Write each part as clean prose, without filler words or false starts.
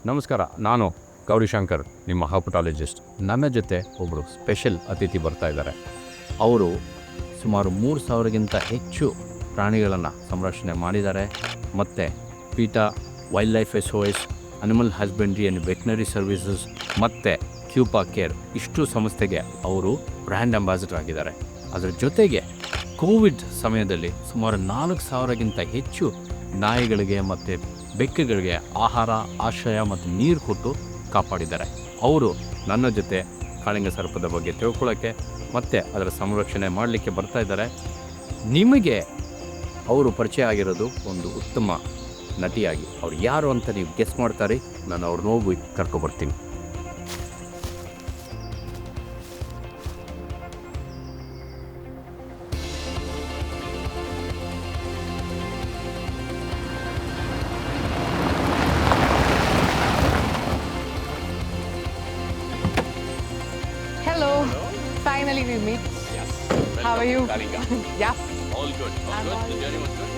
ನಮಸ್ಕಾರ, ನಾನು ಗೌರಿಶಂಕರ್, ನಿಮ್ಮ ಹಾಪಟಾಲಜಿಸ್ಟ್. ನನ್ನ ಜೊತೆ ಒಬ್ಬರು ಸ್ಪೆಷಲ್ ಅತಿಥಿ ಬರ್ತಾ ಇದ್ದಾರೆ. ಅವರು ಸುಮಾರು 3,000ಗಿಂತ ಹೆಚ್ಚು ಪ್ರಾಣಿಗಳನ್ನು ಸಂರಕ್ಷಣೆ ಮಾಡಿದ್ದಾರೆ. ಮತ್ತು pita wild life SOS, animal husbandry and veterinary services ಮತ್ತು ಕ್ಯೂಪಾ ಕೇರ್ ಇಷ್ಟು ಸಂಸ್ಥೆಗೆ ಅವರು ಬ್ರ್ಯಾಂಡ್ ಅಂಬಾಸಿಡರ್ ಆಗಿದ್ದಾರೆ. ಅದರ ಜೊತೆಗೆ ಕೋವಿಡ್ ಸಮಯದಲ್ಲಿ ಸುಮಾರು 4,000ಗಿಂತ ಹೆಚ್ಚು ನಾಯಿಗಳಿಗೆ ಮತ್ತು ಬೆಕ್ಕುಗಳಿಗೆ ಆಹಾರ, ಆಶ್ರಯ ಮತ್ತು ನೀರು ಕೊಟ್ಟು ಕಾಪಾಡಿದ್ದಾರೆ. ಅವರು ನನ್ನ ಜೊತೆ ಕಾಳಿಂಗ ಸರ್ಪದ ಬಗ್ಗೆ ತಿಳ್ಕೊಳ್ಳೋಕ್ಕೆ ಮತ್ತು ಅದರ ಸಂರಕ್ಷಣೆ ಮಾಡಲಿಕ್ಕೆ ಬರ್ತಾ ಇದ್ದಾರೆ. ನಿಮಗೆ ಅವರು ಪರಿಚಯ ಆಗಿರೋದು ಒಂದು ಉತ್ತಮ ನಟಿಯಾಗಿ. ಅವ್ರು ಯಾರು ಅಂತ ನೀವು ಗೆಸ್ ಮಾಡ್ತಾರೆ. ನಾನು ಅವ್ರನ್ನ ಹೋಗಿ ಕರ್ಕೊಬರ್ತೀನಿ. Hello. Finally we meet. Yes. How are you? Kalinga. Yes. All good. I'm Good. all The journey was good.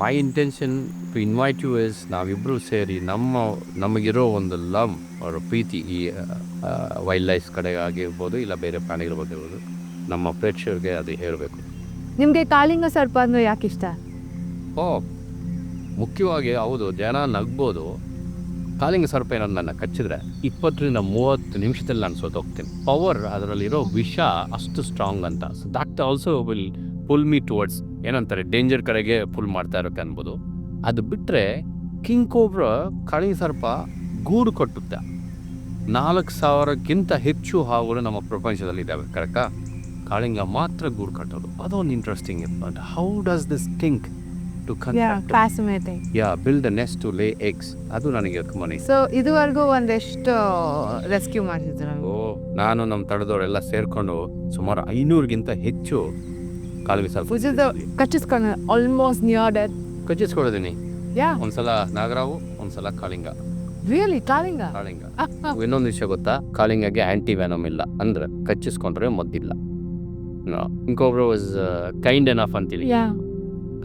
My intention to invite you is ನಾವಿಬ್ಬರು ಸೇರಿ ನಮಗಿರೋ ಒಂದು ಲವ್ ಅವರ ಪ್ರೀತಿ ಈ ವೈಲ್ಡ್ ಲೈಫ್ ಕಡೆ ಆಗಿರ್ಬೋದು, ಇಲ್ಲ ಬೇರೆ ಪ್ರಾಣಿಗಳ ಬಗ್ಗೆ ಇರ್ಬೋದು, ನಮ್ಮ ಪ್ರೇಕ್ಷಕರಿಗೆ ಅದು ಹೇಳಬೇಕು. ನಿಮಗೆ ಕಾಳಿಂಗ ಸರ್ಪ ಅಂದರೆ ಯಾಕೆ ಇಷ್ಟ? ಮುಖ್ಯವಾಗಿ ಹೌದು, ಜನ ನಗ್ಬೋದು. ಕಾಳಿಂಗ ಸರ್ಪ ಏನಾದ್ರು ನನ್ನ ಕಚ್ಚಿದ್ರೆ 20ರಿಂದ 30 ನಿಮಿಷದಲ್ಲಿ ನಾನು ಸೋತೋಗ್ತೀನಿ. ಪವರ್, ಅದರಲ್ಲಿರೋ ವಿಷ ಅಷ್ಟು ಸ್ಟ್ರಾಂಗ್ ಅಂತ. So that also will full me towards ಏನಂತಾರೆ ಡೇಂಜರ್ ಕಡೆಗೆ ಪುಲ್ ಮಾಡ್ತಾ ಇರೋಕೆ ಅನ್ಬೋದು. ಅದು ಬಿಟ್ಟರೆ ಕಿಂಗ್ ಕೋಬ್ರಾ ಕಾಳಿಂಗ ಸರ್ಪ ಗೂಡು ಕಟ್ಟುತ್ತೆ. 4,000ಕ್ಕಿಂತ ಹೆಚ್ಚು ಹಾವುಗಳು ನಮ್ಮ ಪ್ರಪಂಚದಲ್ಲಿದ್ದಾವೆ. ಕರೆಕ್ಟಾ? ಕಾಳಿಂಗ ಮಾತ್ರ ಗೂಡು ಕಟ್ಟೋದು. ಅದೊಂದು interesting. But how does this king to fascinating. Build the nest to ಲೇ ಎಗ್ಸ್? ಅದು ನನಗೆ ತುಂಬಾ ಇಷ್ಟ. ಸೊ ಇದುವರೆಗೂ ಒಂದೆಷ್ಟು ರೆಸ್ಕ್ಯೂ ಮಾಡಿದ್ರು? ನಾನು ನಮ್ಮ ತಡೆದವರೆಲ್ಲ ಸೇರಿಕೊಂಡು ಸುಮಾರು 500ಗಿಂತ ಹೆಚ್ಚು ಕಾಳಿಂಗ ಸರ್ಪ ಕಚ್ಚಿಸ್ಕೊಂಡು ಆಲ್ಮೋಸ್ಟ್ ನಿಯರ್ ಡೆತ್. ಕಚ್ಚಿಸ್ಕೊಡಿದ್ದೀನಿ. ಯಾ, ಒಂದ್ಸಲ ನಾಗರಾವು, ಒಂದ್ಸಲ ಕಾಳಿಂಗ. ರಿಯಲಿ? ಕಾಳಿಂಗ ಇನ್ನೊಂದು ವಿಷಯ ಗೊತ್ತಾ? ಕಾಳಿಂಗಗೆ ಆಂಟಿ ವ್ಯಾನಮ್ ಇಲ್ಲ, ಅಂದ್ರೆ ಕಚ್ಚಿಸ್ಕೊಂಡ್ರೆ ಮದ್ದಿಲ್ಲ. ಇಂಕೊಬ್ರು ವಾಸ್ ಕೈಂಡ್ ಎನಫ್ ಅಂತೀವಿ.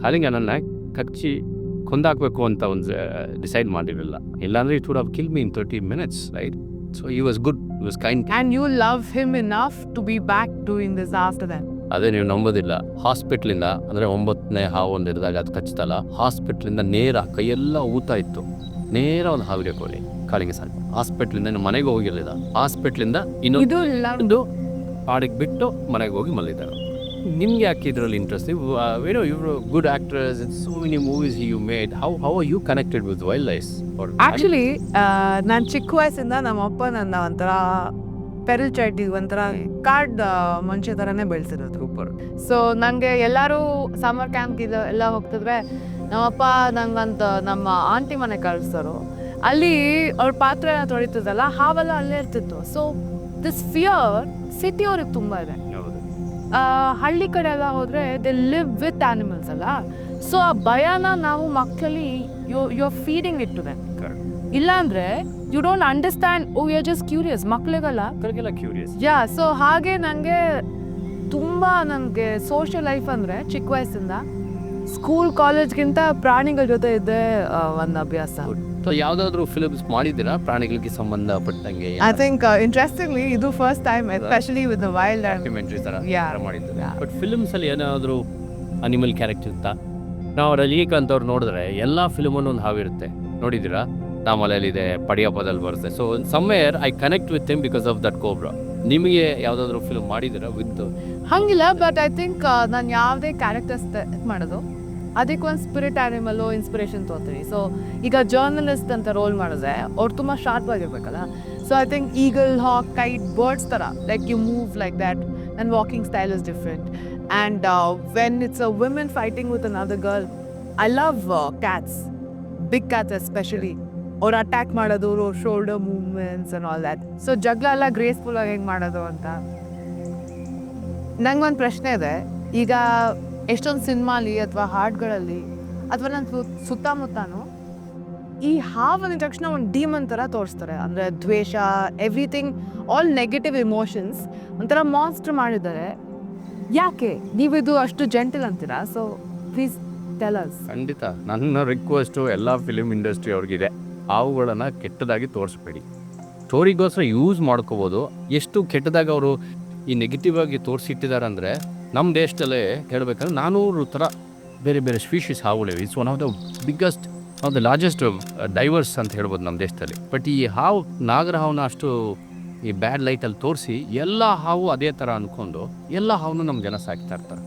ಕಾಳಿಂಗ ನನ್ನ ಕಚ್ಚಿ ಕೊಂದಾಕ್ಬೇಕು ಅಂತ ಒಂದು ಡಿಸೈಡ್ ಮಾಡಿರಲಿಲ್ಲ. ಇಲ್ಲಾಂದ್ರೆ it would have kill me in 30 minutes, right? So he was good, he was kind. And you love him enough to be back doing this after that. ಅದೇ ನೀವು ನಂಬೋದಿಲ್ಲ, ಹಾಸ್ಪಿಟ್ಲಿಂದ ಅಂದರೆ 9ನೇ ಹಾವು ಒಂದು ಹಿಡಿದಾಗ ಅದು ಕಚ್ತಲ್ಲ, ಹಾಸ್ಪಿಟ್ಲಿಂದ ನೇರ ಕೈಯೆಲ್ಲ ಊತ ಇತ್ತು, ನೇರ ಒಂದು ಹಾವಿಗೆ ಕೋಲಿ ಕಾಳಿಂಗ ಸರ್ಪ. ಹಾಸ್ಪಿಟ್ಲಿಂದ ಮನೆಗೆ ಹೋಗಿರಲಿಲ್ಲ, ಹಾಸ್ಪಿಟ್ಲಿಂದ ಇನ್ನೊಂದು ಪಾಡಿಗೆ ಬಿಟ್ಟು ಮನೆಗೆ ಹೋಗಿ ಮಲ್ಲಿದ್ದಾರೆ. ನಿಮ್ಗೆ ಯಾಕೆ ಇದರಲ್ಲಿ ಇಂಟ್ರೆಸ್ಟ್? ಇವರು good actors, so many movies you made. How are you connected with wild life? Actually ನಾನು ಚಿಕ್ಕ ವಯಸ್ಸಿಂದ ನಮ್ಮಪ್ಪ ನನ್ನ ಒಂಥರ ಪೆರಲ್ ಚೈಲ್ಡ್, ಒಂಥರ ಕಾರ್ಡ್ ಮನುಷ್ಯ ಥರನೇ ಬೆಳೆಸಿರೋದು. ಸೂಪರ್. ಸೊ ನನಗೆ ಎಲ್ಲರೂ ಸಮ್ಮರ್ ಕ್ಯಾಂಪ್ ಎಲ್ಲ ಹೋಗ್ತಿದ್ರೆ ನಮ್ಮಪ್ಪ ನಂಗಂತ ನಮ್ಮ ಆಂಟಿ ಮನೆ ಕಳಿಸ್ತಾರೋ. ಅಲ್ಲಿ ಅವ್ರ ಪಾತ್ರೆ ತೊಳಿತದಲ್ಲ, ಹಾವೆಲ್ಲ ಅಲ್ಲೇ ಇರ್ತಿತ್ತು. ಸೊ ದಿಸ್ ಫಿಯರ್ ಸಿಟಿ ಅವ್ರಿಗೆ ತುಂಬ ಇದೆ. ಹಳ್ಳಿ ಕಡೆ ಎಲ್ಲ ಹೋದರೆ ದೇ ಲಿವ್ ವಿತ್ ಆ್ಯನಿಮಲ್ಸ್ ಅಲ್ಲ. ಸೊ ಆ ಭಯನ ನಾವು ಮಕ್ಕಳಲ್ಲಿ you are feeding it to them. ಇಲ್ಲಾಂದರೆ you don't understand. You are just curious. ಮಕ್ಕಳಿಗೆಲ್ಲ ಕ್ಯೂರಿಯಸ್. ಯಾ. ಸೊ ಹಾಗೆ ನನಗೆ ಸೋಷಿಯಲ್ ಲೈಫ್ ಅಂದರೆ ಚಿಕ್ಕ ವಯಸ್ಸಿಂದ ಸ್ಕೂಲ್ ಕಾಲೇಜ್ಗಿಂತ ಪ್ರಾಣಿಗಳ ಜೊತೆ ಇದ್ದೇ ಒಂದು ಅಭ್ಯಾಸ. ಸೊ ಯಾವುದಾದ್ರೂ ಫಿಲ್ಮ್ಸ್ ಮಾಡಿದ್ದೀರಾ ಪ್ರಾಣಿಗಳಿಗೆ ಸಂಬಂಧಪಟ್ಟಂಗೆ? ಐ ಥಿಂಕ್ ಇಂಟ್ರೆಸ್ಟಿಂಗ್ಲಿ ಇದು first time, especially with the wild documentary ಥರ ಮಾಡಿದ್ದಾರೆ. ಬಟ್ ಫಿಲ್ಮ್ಸಲ್ಲಿ ಏನಾದರೂ ಅನಿಮಲ್ ಕ್ಯಾರೆಕ್ಟರ್ ಇತ್ತಾ? ನಾವು ರಜನಿಕಾಂತ್ ಅವ್ರು ನೋಡಿದ್ರೆ ಎಲ್ಲ ಫಿಲ್ಮನ್ನು ಒಂದು ಹಾವಿರುತ್ತೆ, ನೋಡಿದ್ದೀರಾ? ನಾಮಲೆಯಲ್ಲಿದೆ, ಪಡಿಯಪ್ಪದಲ್ಲಿ ಬರುತ್ತೆ. So somewhere I connect with him because of that cobra. ನಿಮಗೆ ಯಾವುದಾದ್ರೂ ಫಿಲ್ಮ್ ಮಾಡಿದ್ದೀರಾ ವಿತ್? ಹಂಗಿಲ್ಲ, ಬಟ್ ಐ ಥಿಂಕ್ ನಾನು ಯಾವುದೇ ಕ್ಯಾರೆಕ್ಟರ್ಸ್ ಮಾಡೋದು ಅದಕ್ಕೆ ಒಂದು ಸ್ಪಿರಿಟ್ ಆ್ಯನಿಮಲ್ಲು ಇನ್ಸ್ಪಿರೇಷನ್ ತೊಗೊತೀನಿ. ಸೊ ಈಗ ಜರ್ನಲಿಸ್ಟ್ ಅಂತ ರೋಲ್ ಮಾಡಿದ್ರೆ ಅವ್ರು ತುಂಬ ಶಾರ್ಪ್ ಆಗಿರ್ಬೇಕಲ್ಲ. So I think eagle, hawk, kite, birds ಥರ like you move like that. ನನ್ನ walking style is different. And when it's a women fighting with another girl, I love cats, big cats especially. ಅವ್ರು attack ಮಾಡೋದು, shoulder movements and all that. So ಜಗಳ ಎಲ್ಲ ಗ್ರೇಸ್ಫುಲ್ಲಾಗಿ ಹೆಂಗೆ ಮಾಡೋದು ಅಂತ ನಂಗೊಂದು ಪ್ರಶ್ನೆ ಇದೆ. ಈಗ ಎಷ್ಟೊಂದು ಸಿನಿಮಾಲಿ ಅಥವಾ ಹಾಡುಗಳಲ್ಲಿ ಅಥವಾ ನನ್ನ ಸುತ್ತಮುತ್ತನೂ ಈ ಹಾವು ಅಂದ ತಕ್ಷಣ ಒಂದು ಡೀಮನ್ ಥರ ತೋರಿಸ್ತಾರೆ, ಅಂದರೆ ದ್ವೇಷ, ಎವ್ರಿಥಿಂಗ್, ಆಲ್ ನೆಗೆಟಿವ್ ಇಮೋಷನ್ಸ್, ಒಂಥರ ಮಾನ್ಸ್ಟರ್ ಮಾಡಿದ್ದಾರೆ. ಯಾಕೆ ನೀವಿದು ಅಷ್ಟು ಜೆಂಟಲ್ ಅಂತೀರಾ? So please tell us. ಖಂಡಿತ ನನ್ನ ರಿಕ್ವೆಸ್ಟು ಎಲ್ಲ ಫಿಲಿಮ್ ಇಂಡಸ್ಟ್ರಿ ಅವ್ರಿಗಿದೆ, ಹಾವುಗಳನ್ನು ಕೆಟ್ಟದಾಗಿ ತೋರಿಸ್ಬೇಡಿ. ಸ್ಟೋರಿಗೋಸ್ಕರ ಯೂಸ್ ಮಾಡ್ಕೋಬೋದು. ಎಷ್ಟು ಕೆಟ್ಟದಾಗಿ ಅವರು ಈ ನೆಗೆಟಿವ್ ಆಗಿ ತೋರಿಸಿಟ್ಟಿದ್ದಾರೆ ಅಂದರೆ, ನಮ್ಮ ದೇಶದಲ್ಲೇ ಹೇಳ್ಬೇಕಂದ್ರೆ 400 ಥರ ಬೇರೆ ಬೇರೆ ಸ್ಪೀಷೀಸ್ ಹಾವುಗಳಿವೆ. It's one of the biggest of the largest diverse ಅಂತ ಹೇಳ್ಬೋದು ನಮ್ಮ ದೇಶದಲ್ಲಿ. ಬಟ್ ಈ ಹಾವು, ನಾಗರ ಹಾವನ್ನ ಅಷ್ಟು ಈ ಬ್ಯಾಡ್ ಲೈಟಲ್ಲಿ ತೋರಿಸಿ ಎಲ್ಲ ಹಾವು ಅದೇ ಥರ ಅಂದ್ಕೊಂಡು ಎಲ್ಲ ಹಾವನ್ನು ನಮ್ಮ ಜನ ಸಾಕ್ತಾ ಇರ್ತಾರೆ.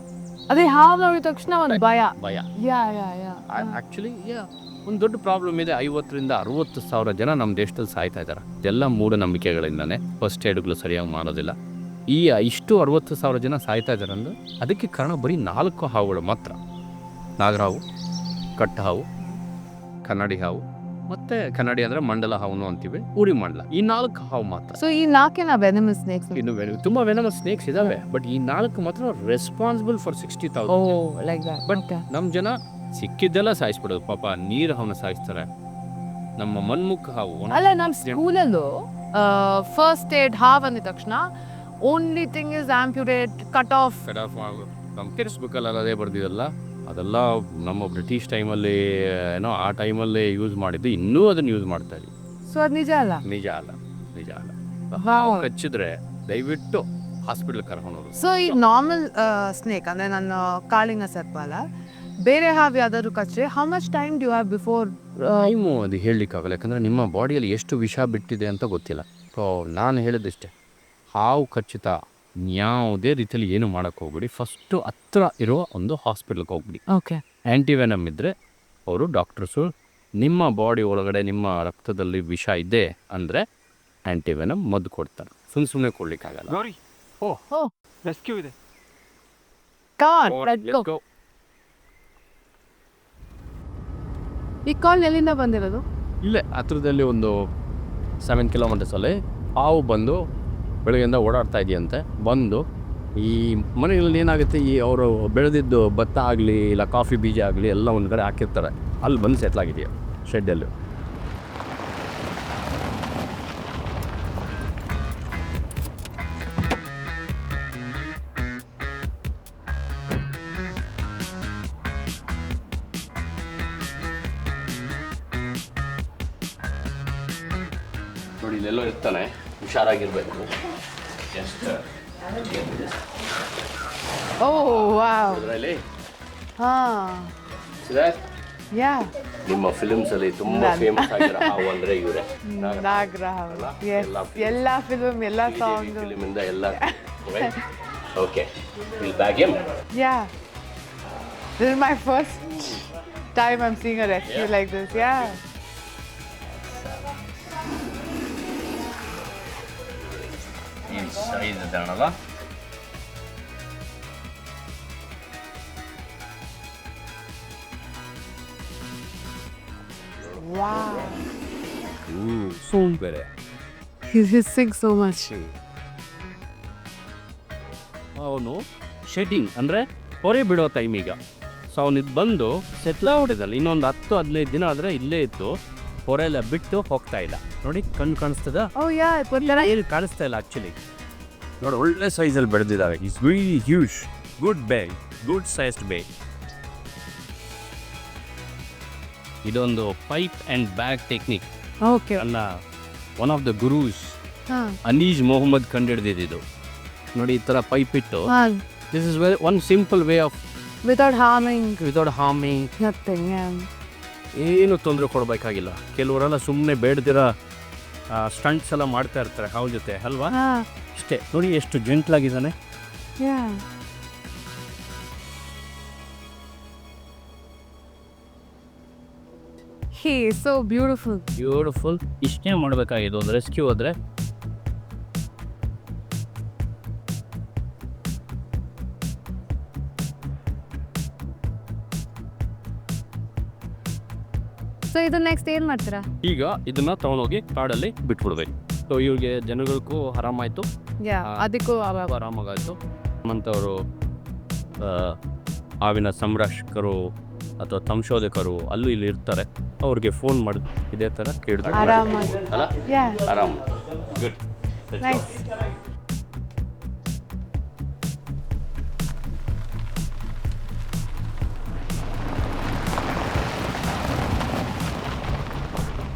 ಅದೇ ಹಾವು ನೋಡಿದ ತಕ್ಷಣ ಒಂದು ಭಯ. ಯಾ ಆ್ಯಕ್ಚುಲಿ ಒಂದು ದೊಡ್ಡ ಪ್ರಾಬ್ಲಮ್ ಇದೆ. 50,000 to 60,000 ಜನ ನಮ್ಮ ದೇಶದಲ್ಲಿ ಸಾಯ್ತಾ ಇದ್ದಾರೆ. ಇದೆಲ್ಲ ಮೂಢನಂಬಿಕೆಗಳಿಂದನೇ. ಫಸ್ಟ್ ಏಡ್ಗಳು ಸರಿಯಾಗಿ ಮಾಡೋದಿಲ್ಲ. ಇಷ್ಟು 60,000 ಜನ ಸಾಯ್ತಾ ಇದ್ದಾರೆ ಅಂದ್ರೆ ಅದಕ್ಕೆ ಕಾರಣ ಬರೀ 4 ಹಾವುಗಳು ಮಾತ್ರ. ನಾಗರಹಾವು, ಕಟ್ಟ ಹಾವು, ಕನ್ನಡಿ ಹಾವು, ಮತ್ತು ಕನ್ನಡಿ ಅಂದರೆ ಮಂಡಲ ಹಾವು ಅಂತೀವಿ, ಉರಿ ಮಂಡಲ. ಈ 4 ಹಾವು ಮಾತ್ರ. ಸೊ ಈ 4 ವೆನಮಸ್ ಸ್ನೇಕ್ಸ್. ಇನ್ನು ತುಂಬ ವೆನಮಸ್ ಸ್ನೇಕ್ಸ್ ಇದಾವೆ, ಬಟ್ ಈ 4 ಮಾತ್ರ responsible for 60,000. Like that. But ನಮ್ಮ ಜನ ಸಿಕ್ಕಿದ್ದೆಲ್ಲ ಸಾಯಿಸ್ಬಿಡೋದು. ಪಾಪ ನೀರು ಹಾವನ್ನ ಸಾಯಿಸ್ತಾರೆ. ನಮ್ಮ ಮನ್ಮುಖ ಹಾವು ಅಲ್ಲ, ನಮ್ಮ ಸ್ಕೂಲಲ್ಲೂ ಫಸ್ಟ್ ಏಡ್ ಹಾವು ಅಂದ ತಕ್ಷಣ only thing is amputate, cut off. ನಮ್ಮ ಟೆಕ್ಸ್ಟ್ ಬುಕ್ಕಲ್ಲಿ ಅದೇ ಬರ್ದಿದಲ್ಲ, ಅದೆಲ್ಲ ನಮ್ಮ ಬ್ರಿಟಿಷ್ ಟೈಮಲ್ಲಿ ಏನೋ ಆ ಟೈಮಲ್ಲಿ ಯೂಸ್ ಮಾಡಿದ್ದು, ಇನ್ನೂ ಅದನ್ನು ಯೂಸ್ ಮಾಡ್ತಾ ಇದ್ದೀವಿ. ಸೊ ಅದು ನಿಜ ಅಲ್ಲ. ನಿಜ ಅಲ್ಲ. ಹಾವು ಕಚ್ಚಿದ್ರೆ ದಯವಿಟ್ಟು ಹಾಸ್ಪಿಟ್ಲ್ ಕರ್ಕೊಂಡೋರು. ಸೊ ಈ ನಾರ್ಮಲ್ ಸ್ನೇಕ್ ಅಂದರೆ ನನ್ನ ಕಾಳಿಂಗ ಸರ್ಪ ಅಲ್ಲ, ಬೇರೆ ಹಾವು ಯಾವ್ದಾದ್ರು ಕಚ್ಚಿದ್ರೆ how much time do have before? Time ಅದು ಹೇಳಲಿಕ್ಕಾಗಲ್ಲ, ಯಾಕಂದರೆ ನಿಮ್ಮ ಬಾಡಿಯಲ್ಲಿ ಎಷ್ಟು ವಿಷ ಬಿಟ್ಟಿದೆ ಅಂತ ಗೊತ್ತಿಲ್ಲ. ಸೊ ನಾನು ಹೇಳಿದಷ್ಟೇ, ಹಾವು ಖಚಿತ ಯಾವುದೇ ರೀತಿಯಲ್ಲಿ ಏನು ಮಾಡೋಕ್ಕೆ ಹೋಗ್ಬಿಡಿ. ಫಸ್ಟು ಹತ್ರ ಇರೋ ಒಂದು ಹಾಸ್ಪಿಟ್ಲ್ಗೆ ಹೋಗ್ಬಿಡಿ. ಓಕೆ. ಆ್ಯಂಟಿವೆನಮ್ ಇದ್ದರೆ ಅವರು ಡಾಕ್ಟರ್ಸು ನಿಮ್ಮ ಬಾಡಿ ಒಳಗಡೆ ನಿಮ್ಮ ರಕ್ತದಲ್ಲಿ ವಿಷ ಇದೆ ಅಂದರೆ ಆ್ಯಂಟಿವೆನಮ್ ಮದ್ದು ಕೊಡ್ತಾರೆ. ಸುಮ್ಮನೆ ಕೊಡ್ಲಿಕ್ಕಾಗಲ್ಲ. ಗೌರಿ, ರೆಸ್ಕ್ಯೂ ಇದೆ. ಈ ಕಾಲ್ ಎಲ್ಲಿಂದ ಬಂದಿರೋದು? ಇಲ್ಲೇ ಹತ್ರದಲ್ಲಿ ಒಂದು 7 ಕಿಲೋಮೀಟರ್ಸಲ್ಲಿ ಹಾವು ಬಂದು ಬೆಳಗ್ಗೆಯಿಂದ ಓಡಾಡ್ತಾ ಇದೆಯಂತೆ. ಬಂದು ಈ ಮನೆಯಲ್ಲಿ ಏನಾಗುತ್ತೆ, ಈ ಅವರು ಬೆಳೆದಿದ್ದು ಭತ್ತ ಆಗಲಿ ಇಲ್ಲ ಕಾಫಿ ಬೀಜ ಆಗಲಿ ಎಲ್ಲ ಒಂದು ಕಡೆ ಹಾಕಿರ್ತಾರೆ, ಅಲ್ಲಿ ಬಂದು ಸೆಟ್ಲಾಗಿದೆಯಾ ಶೆಡ್ಡಲ್ಲಿ. ನೋಡಿ ಇಲ್ಲೆಲ್ಲೋ ಇರ್ತಾನೆ, ಹುಷಾರಾಗಿರ್ಬೇಕು. ಅದರಲ್ಲಿ ನಿಮ್ಮ ಫಿಲ್ಮ್ಸಲ್ಲಿ ತುಂಬ ಫೇಮಸ್ ಆಗಿರೋ ಹಾವು ಅಂದರೆ ಇವರೇ, ನಾಗರ ಹಾವು. ಎಲ್ಲ ಫಿಲ್ಮ್, ಎಲ್ಲ ಸಾಂಗ್, ಫಿಲ್ಮಿಂದ ಎಲ್ಲ. Okay, will bag him. Yeah, this is my first time I'm seeing a rescue like this. Yeah. ಈ ಸೈಜ್ ಇದ್ದಾನಲ್ಲ, Wow. Super. He's hissing so much. ಅವನು ಶೆಡ್ಡಿಂಗ್ ಅಂದರೆ ಹೊರೆ ಬಿಡೋ ಟೈಮ್ ಈಗ. ಸೊ ಅವನಿದ್ದು ಬಂದು ಸೆಟ್ಲ ಹೊಡೆದಲ್ಲ, ಇನ್ನೊಂದು 10-15 ದಿನ ಆದರೆ ಇಲ್ಲೇ ಇತ್ತು, ಹೊರೆ ಎಲ್ಲ ಬಿಟ್ಟು ಹೋಗ್ತಾ ಇಲ್ಲ. ನೋಡಿ ಕಣ್ಣು ಕಾಣಿಸ್ತದ? Oh yeah, ಏನು ಕಾಣಿಸ್ತಾ ಇಲ್ಲ ಆ್ಯಕ್ಚುಲಿ. ನೋಡಿ ಒಳ್ಳೆ ಸೈಜಲ್ಲಿ ಬೆಳೆದಿದ್ದಾವೆ. It's very huge, good bay, good sized bay. ಇದೊಂದು pipe and bag technique okay. ಅಲ್ಲ, one of the gurus Anees Mohammed ಕಂಡುಹಿಡಿದಿದ್ದು. ನೋಡಿ ಈ ಥರ ಪೈಪ್ ಇಟ್ಟು, this is very one simple way of without harming nothing. yeah. ಏನು ತೊಂದರೆ ಕೊಡಬೇಕಾಗಿಲ್ಲ. ಕೆಲವರೆಲ್ಲ ಸುಮ್ಮನೆ ಬೇಡದಿರೋ ಸ್ಟಂಟ್ಸ್ ಎಲ್ಲ ಮಾಡ್ತಾ ಇರ್ತಾರೆ ಹಾವು ಜೊತೆ ಅಲ್ವಾ? ಅಷ್ಟೇ. ನೋಡಿ ಎಷ್ಟು ಜೆಂಟ್ಲಾಗಿದ್ದಾನೆ. Yeah. He is so beautiful. Beautiful. ಇಷ್ಟೇ ಮಾಡಬೇಕಾಗಿದ್ದು ಒಂದು ರೆಸ್ಕ್ಯೂ ಆದರೆ. ಸೊ ಇದು ನೆಕ್ಸ್ಟ್ ಏನು ಮಾಡ್ತೀರಾ? ಈಗ ಇದನ್ನ ತಗೊಂಡೋಗಿ ಕಾಡಲ್ಲಿ ಬಿಟ್ಬಿಡ್ಬೇಕು. ಸೊ ಇವ್ರಿಗೆ ಜನಗಳಿಗೂ ಆರಾಮಾಯಿತು, ಅದಕ್ಕೂ ಆರಾಮಾಗಾಯಿತು. ನಮ್ಮಂಥವರು ಹಾವಿನ ಸಂರಕ್ಷಕರು ಅಥವಾ ಸಂಶೋಧಕರು ಅಲ್ಲೂ ಇಲ್ಲಿ ಇರ್ತಾರೆ, ಅವ್ರಿಗೆ ಫೋನ್ ಮಾಡಿ ಇದೇ ಥರ ಕೇಳಿದ್ರೆ ಆರಾಮಾಗಿ ಅಲ್ಲ ಯಾ ಆರಾಮ್. ಗುಡ್. ನೈಸ್.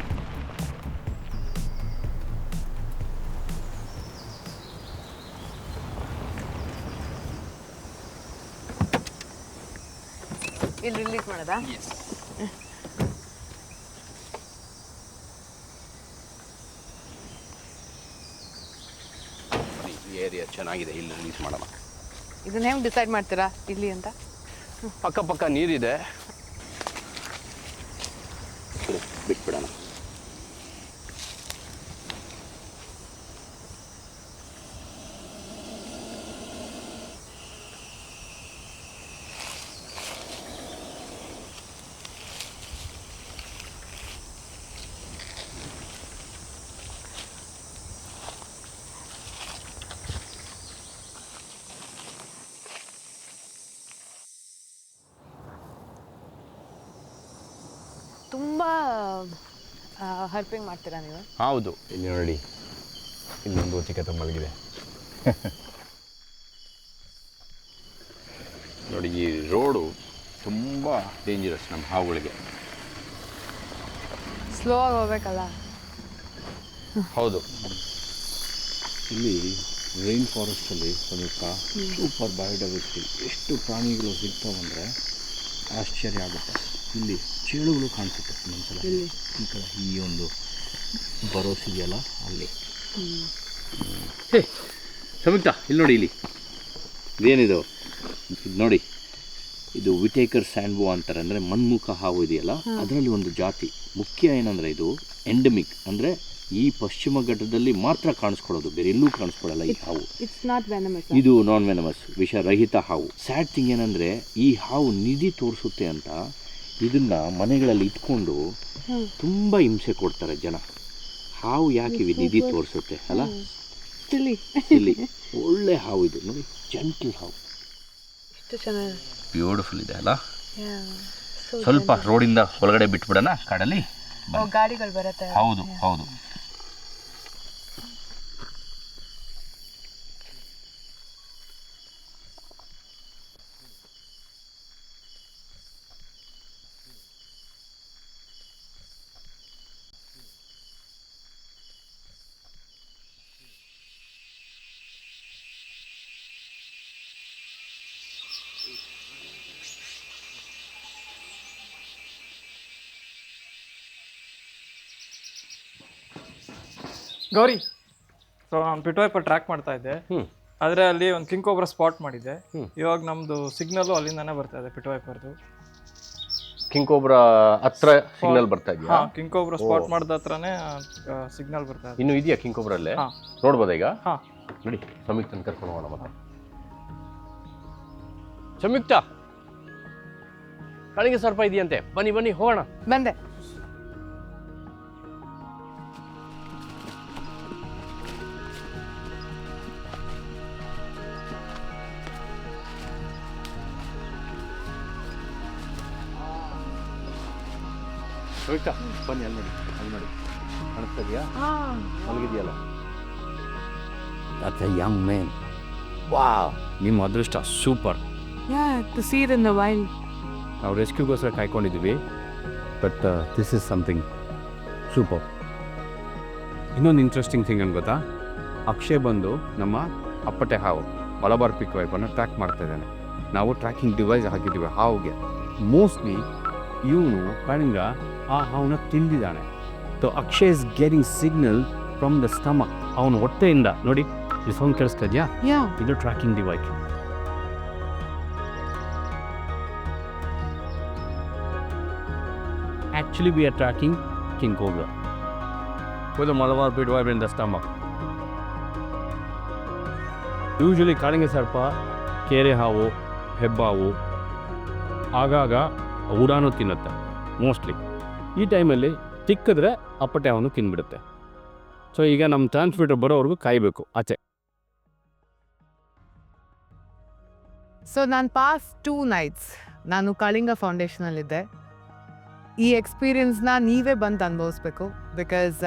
ಇಲ್ಲಿ ರಿಲೀಸ್ ಮಾಡೋದಾ? ಈ ಏರಿಯಾ ಚೆನ್ನಾಗಿದೆ, ಇಲ್ಲಿ ರಿಲೀಸ್ ಮಾಡೋಣ. ಇದನ್ನ ಹೆಂಗೆ ಡಿಸೈಡ್ ಮಾಡ್ತೀರಾ ಇಲ್ಲಿ ಅಂತ? ಅಕ್ಕಪಕ್ಕ ನೀರಿದೆ, ಬಿಟ್ಬಿಡೋಣ. ತುಂಬ ಹೆಲ್ಪಿಂಗ್ ಮಾಡ್ತೀರಾ ನೀವು? ಹೌದು, ಇಲ್ಲಿ ನೋಡಿ, ಇಲ್ಲೊಂದು ಚಿಕ್ಕ ಮಲಗಿದೆ. ನೋಡಿ, ಈ ರೋಡು ತುಂಬ ಡೇಂಜರಸ್ ನಮ್ಮ ಹಾವುಗಳಿಗೆ. ಸ್ಲೋ ಆಗಿ ಹೋಗ್ಬೇಕಲ್ಲ. ಹೌದು, ಇಲ್ಲಿ ರೈನ್ ಫಾರೆಸ್ಟಲ್ಲಿ ಸ್ವಲ್ಪ ಸೂಪರ್ ಬಯೋಡೈವರ್ಸಿಟಿ, ಎಷ್ಟು ಪ್ರಾಣಿಗಳು ಸಿಗ್ತಾವಂದರೆ ಆಶ್ಚರ್ಯ ಆಗುತ್ತೆ. ಇಲ್ಲಿ ಚೇಳುಗಳು ಕಾಣಿಸುತ್ತೆ ಒಂದೊಂದ್ಸಲ, ಈ ಕಡೆ ಈ ಒಂದು ಬರೋಸಿದೆಯಲ್ಲ ಅಲ್ಲಿ. ಹೇ ಸಂಯುಕ್ತ, ಇಲ್ಲಿ ನೋಡಿ, ಇಲ್ಲಿ ಇದೇನಿದು ಇದು ನೋಡಿ, ಇದು ವಿಟೇಕರ್ ಸ್ಯಾಂಡ್ಬೋ ಅಂತಾರೆ, ಅಂದರೆ ಮಣ್ಮುಖ ಹಾವು ಇದೆಯಲ್ಲ ಅದರಲ್ಲಿ ಒಂದು ಜಾತಿ. ಮುಖ್ಯ ಏನಂದರೆ ಇದು ಎಂಡಮಿಕ್, ಅಂದರೆ ಈ ಪಶ್ಚಿಮ ಘಟ್ಟದಲ್ಲಿ ಮಾತ್ರ ಕಾಣಿಸ್ಕೊಳ್ಳೋದು, ಬೇರೆ ಎಲ್ಲೂ ಕಾಣಿಸ್ಕೊಳ್ಳಲ್ಲ ಈ ಹಾವು. It's not venomous. ಇದು ನಾನ್ ವೆನಮಸ್, ವಿಷರಹಿತ ಹಾವು. ಸ್ಯಾಡ್ ಥಿಂಗ್ ಏನಂದರೆ ಈ ಹಾವು ನಿಧಿ ತೋರಿಸುತ್ತೆ ಅಂತ ಇದನ್ನ ಮನೆಗಳಲ್ಲಿ ಇಟ್ಕೊಂಡು ತುಂಬ ಹಿಂಸೆ ಕೊಡ್ತಾರೆ ಜನ. ಹಾವು ಯಾಕೆ ನಿಧಿ ತೋರಿಸುತ್ತೆ ಅಲ್ಲ? ಇಲ್ಲಿ ಒಳ್ಳೆ ಹಾವು ಇದು ನೋಡಿ, ಜಂಟಲ್ ಹಾವು, ಎಷ್ಟು ಚೆನ್ನಾಗಿ ಬ್ಯೂಟಿಫುಲ್ ಇದೆ ಅಲ್ಲ. ಸ್ವಲ್ಪ ರೋಡಿಂದ ಒಳಗಡೆ ಬಿಟ್ಬಿಡೋಣ ಕಾಡಲ್ಲಿ. ಗಾಡಿಗಳು ಬರುತ್ತೆ. ಹೌದು ಹೌದು. ಗೌರಿ, ಸೊ ನಾನು ಪಿಟ್ವೈಪರ್ ಟ್ರ್ಯಾಕ್ ಮಾಡ್ತಾ ಇದ್ದೆ, ಆದರೆ ಅಲ್ಲಿ ಒಂದು ಕಿಂಗ್ ಕೋಬ್ರಾ ಸ್ಪಾಟ್ ಮಾಡಿದ್ದೆ. ಇವಾಗ ನಮ್ಮದು ಸಿಗ್ನಲು ಅಲ್ಲಿಂದಾನೇ ಬರ್ತಾ ಇದೆ, ಪಿಟ್ವೈಪರ್ದು. ಕಿಂಗ್ ಕೋಬ್ರಾ ಹತ್ರ ಸಿಗ್ನಲ್ ಬರ್ತಾ ಇದೆಯಾ? ಹಾಂ, ಕಿಂಗ್ ಕೋಬ್ರಾ ಸ್ಪಾಟ್ ಮಾಡಿದ ಹತ್ರನೇ ಸಿಗ್ನಲ್ ಬರ್ತಾ ಇದೆ. ಇನ್ನು ಇದೆಯಾ ಕಿಂಗ್ ಕೋಬ್ರಲ್ಲೇ? ಹಾಂ, ನೋಡ್ಬೋದಾ ಈಗ? ಹಾಂ, ನೋಡಿ, ಸಂಯುಕ್ತನ ಕರ್ಕೊಂಡು ಹೋಗೋಣ ಮತ್ತೆ. ಸಂಯುಕ್ತ, ಕಣಿಗೆ ಸರ್ಪ ಇದೆಯಂತೆ, ಬನ್ನಿ ಬನ್ನಿ ಹೋಗೋಣ. ಬಂದೆ. ಸಂಯುಕ್ತ ಬನ್ನಿ, ಅಲ್ಲಿ ನೋಡಿ, ಅಲ್ಲಿ ನೋಡಿ, ಕಾಣಿಸ್ತಾ ಇದೆಯಾ? ಮಲಗಿದೆಯಲ್ಲ. That's a young man. Wow, ನಿಮ್ಮ ಅದೃಷ್ಟ super. To see it in the wild. ನಾವು ರೆಸ್ಕ್ಯೂಗೋಸ್ಕರ ಕಾಯ್ಕೊಂಡಿದ್ದೀವಿ, but this is something super. ಇನ್ನೊಂದು ಇಂಟ್ರೆಸ್ಟಿಂಗ್ ಥಿಂಗ್ ಏನು ಗೊತ್ತಾ? ಅಕ್ಷಯ್ ಬಂದು ನಮ್ಮ ಅಪ್ಪಟೆ ಹಾವು ಮಲಬಾರ್ ಪಿಕ್ ವೈಪನ್ನು ಟ್ರ್ಯಾಕ್ ಮಾಡ್ತಾ ಇದ್ದಾನೆ. ನಾವು ಟ್ರ್ಯಾಕಿಂಗ್ ಡಿವೈಸ್ ಹಾಕಿದ್ದೀವಿ ಹಾವುಗೆ. ಮೋಸ್ಟ್ಲಿ ಇವನು ಕಣಿಂಗ ಆ ಹಾವನ್ನ ತಿಂದಿದ್ದಾನೆ. So Akshay is getting signal from the stomach. ಅವನ ಹೊಟ್ಟೆಯಿಂದ ನೋಡಿ, ಈ ಸೌಂಡ್ ಕೇಳಿಸ್ತಾ ಇದೆಯಾ? ಇದು tracking device. Actually, we are tracking king cobra with a Malabar pit viper in the stomach. Usually, ಕಾಳಿಂಗ ಸರ್ಪ, ಕೇರೆ ಹಾವು, ಹೆಬ್ಬಾವು ಆಗಾಗ ಉಡಾನು ತಿನ್ನುತ್ತೆ ಮೋಸ್ಟ್ಲಿ. ಈ ಟೈಮಲ್ಲಿ ತಿಕ್ಕಿದ್ರೆ ಅಪ್ಪಟೆ ಹಾವನ್ನು ತಿನ್ಬಿಡುತ್ತೆ. ಸೊ ಈಗ ನಮ್ಮ ಟ್ರಾನ್ಸ್ಮಿಟರ್ ಬರೋವರೆಗೂ ಕಾಯಬೇಕು ಆಚೆ. ಸೊ ನಾನು ಪಾಸ್ಟ್ 2 nights ನಾನು ಕಳಿಂಗ ಫೌಂಡೇಶನಲ್ಲಿದ್ದೆ. ಈ ಎಕ್ಸ್ಪೀರಿಯನ್ಸ್ನ ನೀವೇ ಬಂದು ಅನುಭವಿಸ್ಬೇಕು. Because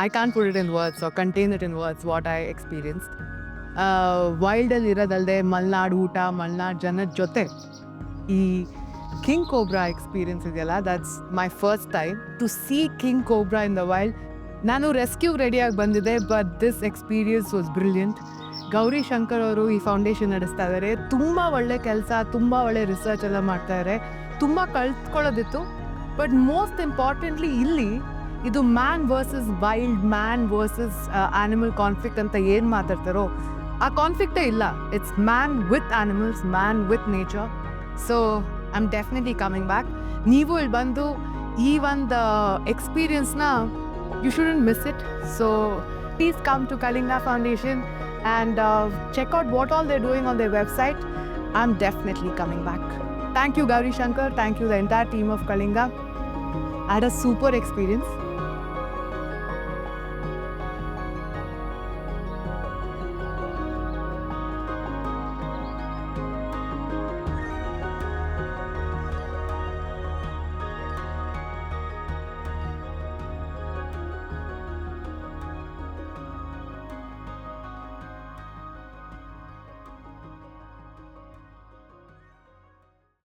I can put it in words or contain it in words what I experienced. ವೈಲ್ಡಲ್ಲಿ ಇರೋದಲ್ಲದೆ ಮಲೆನಾಡು ಊಟ, ಮಲೆನಾಡು ಜನದ ಜೊತೆ ಈ ಕಿಂಗ್ ಕೋಬ್ರಾ ಎಕ್ಸ್ಪೀರಿಯನ್ಸ್ ಇದೆಯಲ್ಲ, that's my first time to see king cobra in the wild. ನಾನು ರೆಸ್ಕ್ಯೂ ರೆಡಿಯಾಗಿ ಬಂದಿದ್ದೆ, but this experience was brilliant. Gowri Shankar ಅವರು ಈ ಫೌಂಡೇಶನ್ ನಡೆಸ್ತಾ ಇದ್ದಾರೆ. ತುಂಬ ಒಳ್ಳೆ ಕೆಲಸ, ತುಂಬ ಒಳ್ಳೆ ರಿಸರ್ಚ್ ಎಲ್ಲ ಮಾಡ್ತಾಯಿದ್ದಾರೆ. ತುಂಬ ಕಲ್ತ್ಕೊಳ್ಳೋದಿತ್ತು. ಬಟ್ ಮೋಸ್ಟ್ ಇಂಪಾರ್ಟೆಂಟ್ಲಿ ಇಲ್ಲಿ ಇದು man versus wild, man versus animal conflict ಅಂತ ಏನು ಮಾತಾಡ್ತಾರೋ ಆ ಕಾನ್ಫ್ಲಿಕ್ಟೇ ಇಲ್ಲ. It's man with animals, man with nature. So I am definitely coming back. ನೀವು ಇಲ್ಲಿ ಬಂದು ಈ ಒಂದು ಎಕ್ಸ್ಪೀರಿಯನ್ಸ್ನ you shouldn't miss it. So please come to Kalinga foundation and check out what all they're doing on their website. I'm definitely coming back. Thank you, Gauri Shankar. Thank you, the entire team of Kalinga. I had a super experience.